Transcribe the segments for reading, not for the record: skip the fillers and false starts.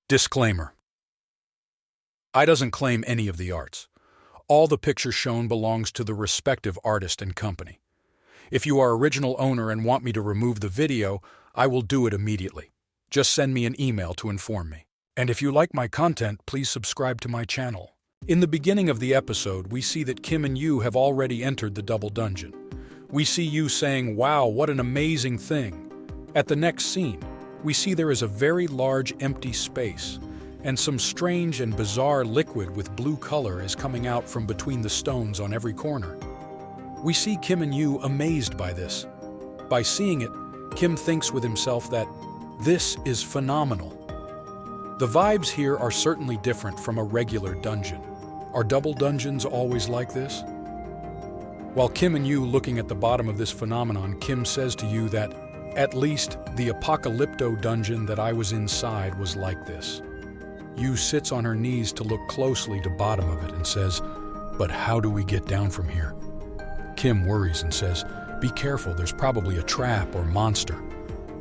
Disclaimer. I doesn't claim any of the arts. All the picture shown belongs to the respective artist and company. If you are original owner and want me to remove the video, I will do it immediately. Just send me an email to inform me. And if you like my content, please subscribe to my channel. In the beginning of the episode, we see that Kim and Yu have already entered the double dungeon. We see Yu saying, "Wow, what an amazing thing." At the next scene, we see there is a very large empty space, and some strange and bizarre liquid with blue color is coming out from between the stones on every corner. We see Kim and Yu amazed by this. By seeing it, Kim thinks with himself that this is phenomenal. The vibes here are certainly different from a regular dungeon. Are double dungeons always like this? While Kim and Yu looking at the bottom of this phenomenon, Kim says to Yu that, "At least the Apocalypto dungeon that I was inside was like this." Yu sits on her knees to look closely to bottom of it and says, "But how do we get down from here?" Kim worries and says, "Be careful, there's probably a trap or monster."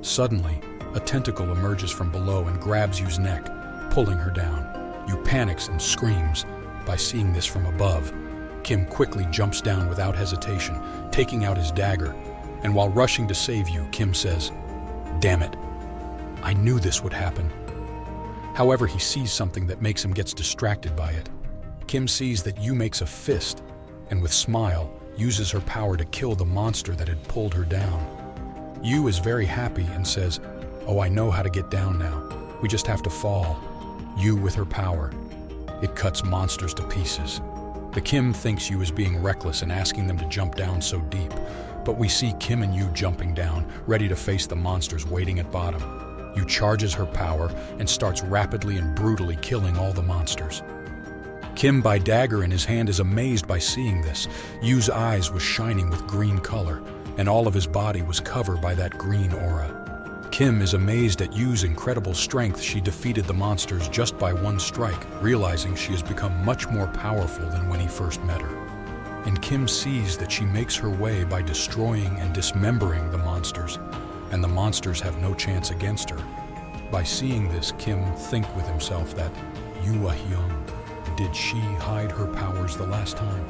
Suddenly, a tentacle emerges from below and grabs Yu's neck, pulling her down. Yu panics and screams. By seeing this from above, Kim quickly jumps down without hesitation, taking out his dagger, and while rushing to save Yu, Kim says, "Damn it, I knew this would happen." However, he sees something that makes him get distracted by it. Kim sees that Yu makes a fist, and with smile, uses her power to kill the monster that had pulled her down. Yu is very happy and says, "Oh, I know how to get down now. We just have to fall." Yu with her power. It cuts monsters to pieces. The Kim thinks Yu is being reckless and asking them to jump down so deep, but we see Kim and Yu jumping down, ready to face the monsters waiting at bottom. Yu charges her power and starts rapidly and brutally killing all the monsters. Kim, by dagger in his hand, is amazed by seeing this. Yu's eyes was shining with green color, and all of his body was covered by that green aura. Kim is amazed at Yu's incredible strength. She defeated the monsters just by one strike, realizing she has become much more powerful than when he first met her. And Kim sees that she makes her way by destroying and dismembering the monsters, and the monsters have no chance against her. By seeing this, Kim thinks with himself that, "Yu Hyung, did she hide her powers the last time?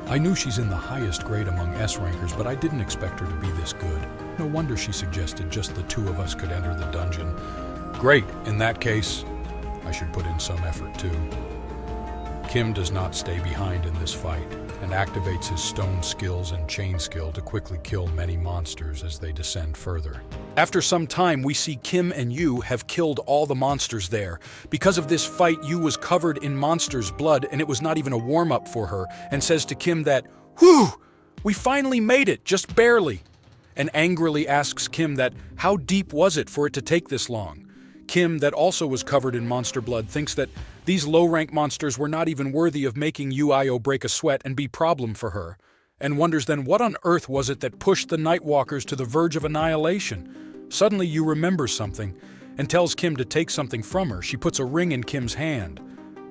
I knew she's in the highest grade among S-rankers, but I didn't expect her to be this good. No wonder she suggested just the two of us could enter the dungeon. Great, in that case, I should put in some effort too." Kim does not stay behind in this fight and activates his stone skills and chain skill to quickly kill many monsters as they descend further. After some time, we see Kim and Yu have killed all the monsters there. Because of this fight, Yu was covered in monsters' blood, and it was not even a warm-up for her, and says to Kim that, "Whew, we finally made it, just barely," and angrily asks Kim that, how deep was it for it to take this long? Kim, that also was covered in monster blood, thinks that these low-rank monsters were not even worthy of making Yu break a sweat and be problem for her, and wonders then what on earth was it that pushed the Nightwalkers to the verge of annihilation. Suddenly Yu remembers something and tells Kim to take something from her. She puts a ring in Kim's hand.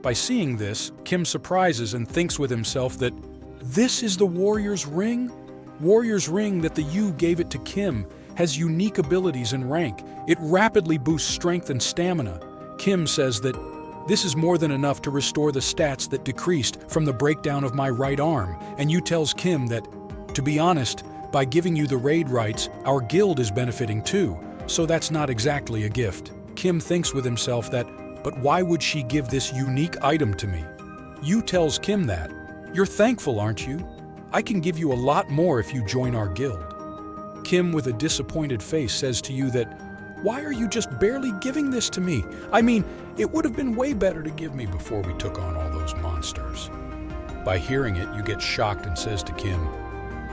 By seeing this, Kim surprises and thinks with himself that this is the warrior's ring? Warrior's ring that the Yu gave it to Kim has unique abilities and rank. It rapidly boosts strength and stamina. Kim says that this is more than enough to restore the stats that decreased from the breakdown of my right arm, and Yu tells Kim that, to be honest, by giving you the raid rights, our guild is benefiting too, so that's not exactly a gift. Kim thinks with himself that, but why would she give this unique item to me? Yu tells Kim that, "You're thankful, aren't you? I can give you a lot more if you join our guild." Kim, with a disappointed face, says to Yu that, "Why are you just barely giving this to me? I mean, it would have been way better to give me before we took on all those monsters." By hearing it, Yu gets shocked and says to Kim,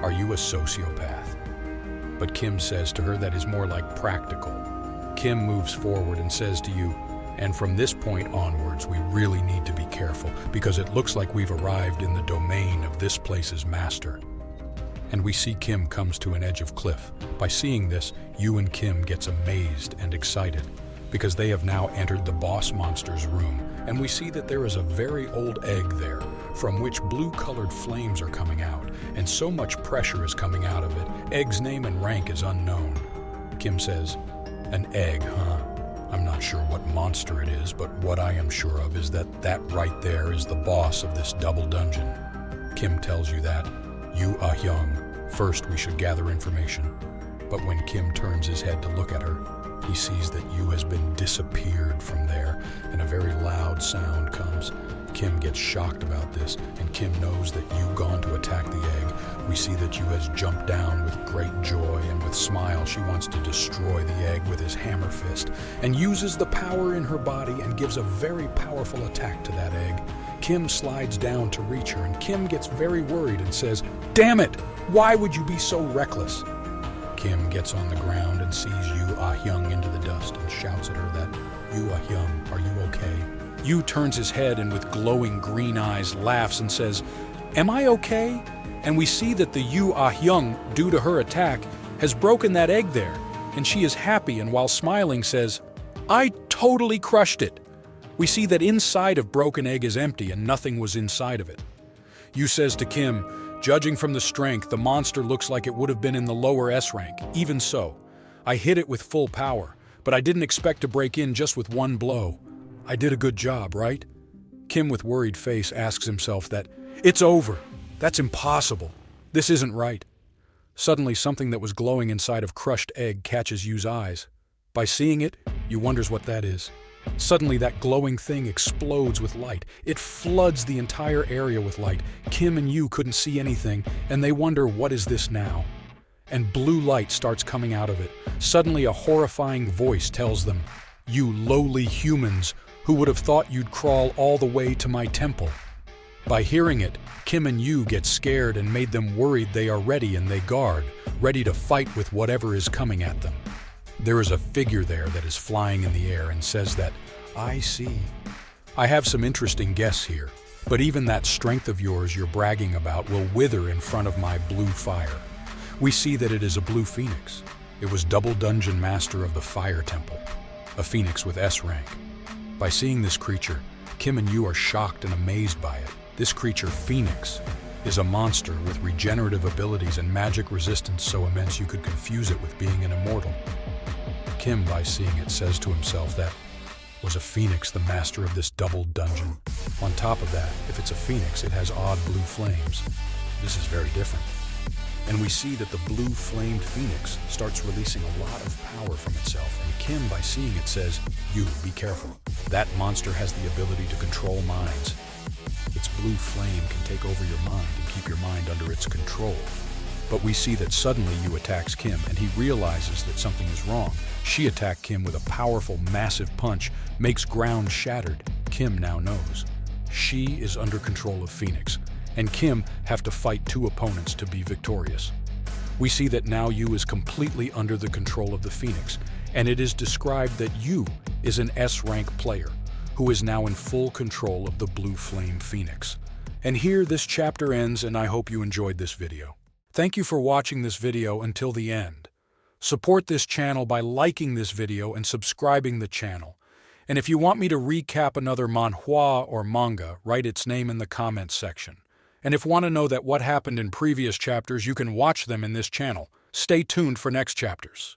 "Are you a sociopath?" But Kim says to her that is more like practical. Kim moves forward and says to Yu, "And from this point onwards, we really need to be careful because it looks like we've arrived in the domain of this place's master." And we see Kim comes to an edge of cliff. By seeing this, Yu and Kim gets amazed and excited because they have now entered the boss monster's room, and we see that there is a very old egg there from which blue-colored flames are coming out, and so much pressure is coming out of it. Egg's name and rank is unknown. Kim says, "An egg, huh? I'm not sure what monster it is, but what I am sure of is that right there is the boss of this double dungeon. Kim tells you that. You are young. First, we should gather information. But when Kim turns his head to look at her, he sees that Yu has been disappeared from there, and a very loud sound comes. Kim gets shocked about this, and Kim knows that Yu gone to attack the egg. We see that Yu has jumped down with great joy, and with smile she wants to destroy the egg with his hammer fist, and uses the power in her body and gives a very powerful attack to that egg. Kim slides down to reach her, and Kim gets very worried and says, "Damn it! Why would you be so reckless?" Kim gets on the ground and sees Yu Ah-hyung into the dust and shouts at her that, "Yu Ah-hyung, are you okay?" Yu turns his head and with glowing green eyes laughs and says, "Am I okay?" And we see that the Yu Ah-hyung, due to her attack, has broken that egg there, and she is happy and while smiling says, "I totally crushed it." We see that inside of broken egg is empty and nothing was inside of it. Yu says to Kim, "Judging from the strength, the monster looks like it would have been in the lower S rank. Even so, I hit it with full power, but I didn't expect to break in just with one blow. I did a good job, right?" Kim, with worried face, asks himself that, "It's over. That's impossible. This isn't right." Suddenly, something that was glowing inside of crushed egg catches Yu's eyes. By seeing it, Yu wonders what that is. Suddenly, that glowing thing explodes with light. It floods the entire area with light. Kim and Yu couldn't see anything, and they wonder, what is this now? And blue light starts coming out of it. Suddenly, a horrifying voice tells them, "You lowly humans, who would have thought you'd crawl all the way to my temple?" By hearing it, Kim and Yu get scared and made them worried. They are ready and they guard, ready to fight with whatever is coming at them. There is a figure there that is flying in the air and says that, "I see. I have some interesting guests here, but even that strength of yours you're bragging about will wither in front of my blue fire." We see that it is a blue phoenix. It was double dungeon master of the fire temple, a phoenix with S rank. By seeing this creature, Kim and Yu are shocked and amazed by it. This creature, Phoenix, is a monster with regenerative abilities and magic resistance so immense you could confuse it with being an immortal. Kim, by seeing it, says to himself that, was a phoenix the master of this double dungeon? On top of that, if it's a phoenix, it has odd blue flames. This is very different. And we see that the blue flamed phoenix starts releasing a lot of power from itself, and Kim, by seeing it, says, "You, be careful. That monster has the ability to control minds. Its blue flame can take over your mind and keep your mind under its control." But we see that suddenly Yu attacks Kim, and he realizes that something is wrong. She attacked Kim with a powerful, massive punch, makes ground shattered. Kim now knows. She is under control of Phoenix, and Kim have to fight two opponents to be victorious. We see that now Yu is completely under the control of the Phoenix, and it is described that Yu is an S-rank player who is now in full control of the Blue Flame Phoenix. And here this chapter ends, and I hope you enjoyed this video. Thank you for watching this video until the end. Support this channel by liking this video and subscribing the channel. And if you want me to recap another manhwa or manga, write its name in the comments section. And if you want to know that what happened in previous chapters, you can watch them in this channel. Stay tuned for next chapters.